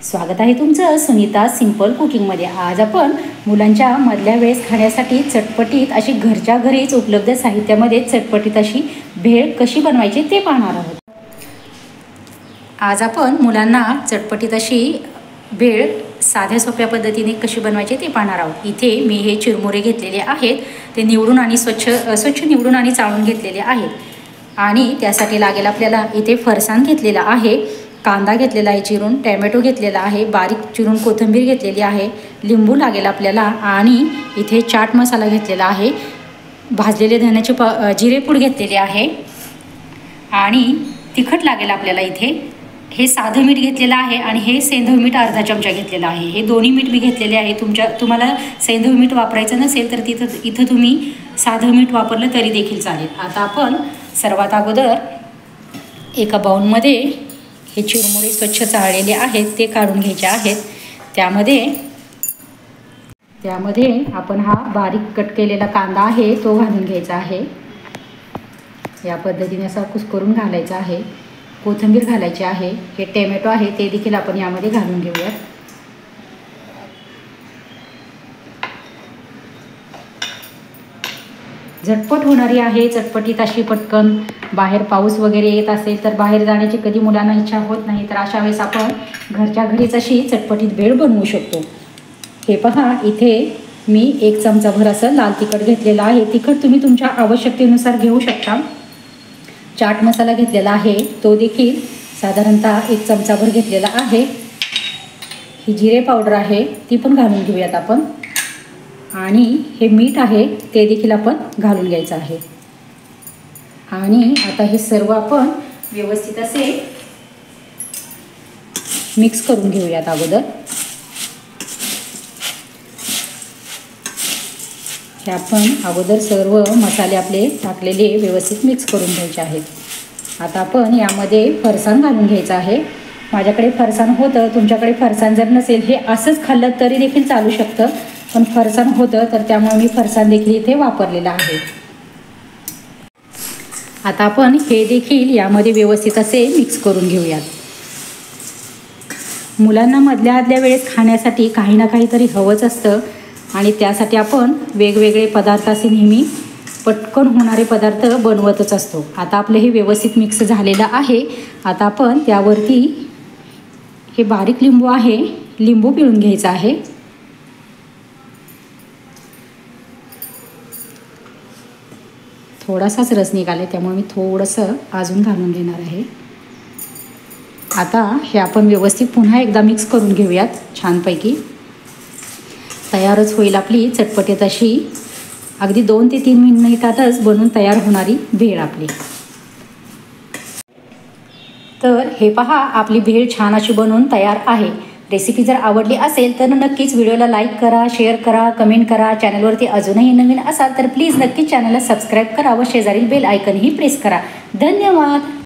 स्वागत आहे तुमचं सुनीता सिंपल कुकिंगमध्ये। आज आपण मुलांच्या मधल्या वेळेस खाण्यासाठी चटपटीत अशी घरच्या घरीच उपलब्ध साहित्यामध्ये चटपटीत अशी भेळ कशी बनवायची ते पाहणार आहोत। आज आपण मुलांना चटपटीत अशी भेळ साध्या सोप्या पद्धतीने कशी बनवायची ते पाहणार आहोत। इथे मी हे चिरमुरे घेतलेले आहेत, ते निवडून आणि स्वच्छ निवडून आणि चाळून घेतलेले आहेत। आणि त्यासाठी लागेल आपल्याला इथे फरसाण घेतलेला आहे, कांदा घेतलेला आहे चिरून, टोमॅटो घेतलेला आहे, बारीक चिरून कोथिंबीर घेतलेली आहे, लिंबू लागेल आपल्याला, आणि इथे चाट मसाला घेतलेला आहे, भाजलेले धण्याचे जिरेपूड घेतलेले आहे, आणि तिखट लागेल आपल्याला। इथे हे साधं मीठ घेतलेलं आहे आणि हे सेंधव मीठ अर्धा चमचा घेतलेला आहे। हे दोन्ही मीठ मी घेतलेले आहे। तुम्हाला सेंधव मीठ वापरायचं नसेल तर इथं तुम्ही साधं मीठ वापरलं तरी देखील चालेल। आता आपण सर्वात अगोदर एका बाउलमध्ये हे चिरमुरे स्वच्छ चाळलेले आहेत ते काढून घ्यायचे आहेत। त्यामध्ये आपण हा बारीक कट केलेला कांदा आहे तो घालून घ्यायचा आहे। या पद्धतीने असा कुस्करून घालायचा आहे। कोथिंबीर घालायची आहे, हे टोमॅटो आहे ते देखील आपण यामध्ये घालून घेऊयात। झटपट होणारी आहे, चटपटीत अशी पटकन। बाहेर पाऊस वगैरे येत असेल तर बाहेर जाण्याची कधी मुलांना इच्छा होत नाही, तर अशा वेळेस आपण घरच्या घरीच अशी चटपटीत भेळ बनवू शकतो। हे पहा, इथे मी 1 चमचाभर असं लाल तिखट घेतलेलं आहे। तिखट तुम्ही तुमच्या आवश्यकतेनुसार घेऊ शकता। चाट मसाला घेतलेला आहे तो देखील साधारणतः 1 चमचाभर घेतलेला आहे। ही जिरे पावडर आहे ती पण घालून घेऊयात आपण, आणि हे मीठ आहे ते देखील आपण घालून घ्यायचं आहे। आणि आता हे सर्व आपण व्यवस्थित असे मिक्स करून घेऊयात अगोदर। हे आपण अगोदर सर्व मसाले आपले टाकलेले व्यवस्थित मिक्स करून घ्यायचे आहेत। आता आपण यामध्ये फरसाण घालून घ्यायचं आहे। माझ्याकडे फरसाण होतं, तुमच्याकडे फरसाण जर नसेल हे असंच खाल्लं तरी देखील चालू शकतं, पण फरसाण होतं तर त्यामुळे मी फरसाण देखील इथे वापरलेलं आहे। आता आपण हे देखील यामध्ये व्यवस्थित असे मिक्स करून घेऊयात। मुलांना मधल्या आदल्या वेळेस खाण्यासाठी काही ना काहीतरी हवंच असतं, आणि त्यासाठी आपण वेगवेगळे पदार्थ असे नेहमी पटकन होणारे पदार्थ बनवतच असतो। आता आपलं हे व्यवस्थित मिक्स झालेलं आहे। आता आपण त्यावरती हे बारीक लिंबू आहे, लिंबू पिळून घ्यायचं आहे। थोडासाच रस निघाले त्यामुळे मी थोडंसं अजून घालून देणार आहे। आता हे आपण व्यवस्थित पुन्हा एकदा मिक्स करून घेऊयात छानपैकी। तयारच होईल आपली चटपटीत अशी अगदी 2 ते 3 मिनिटातच बनून तयार होणारी भेळ आपली। तर हे पहा, आपली भेळ छान अशी बनवून तयार आहे। रेसिपी जर आवडली असेल तर नक्कीच व्हिडिओला लाईक करा, शेअर करा, कमेंट करा। चॅनलवरती अजूनही नवीन असाल तर प्लीज नक्कीच चॅनलला सबस्क्राईब करा व शेजारील बेल आयकनही प्रेस करा। धन्यवाद।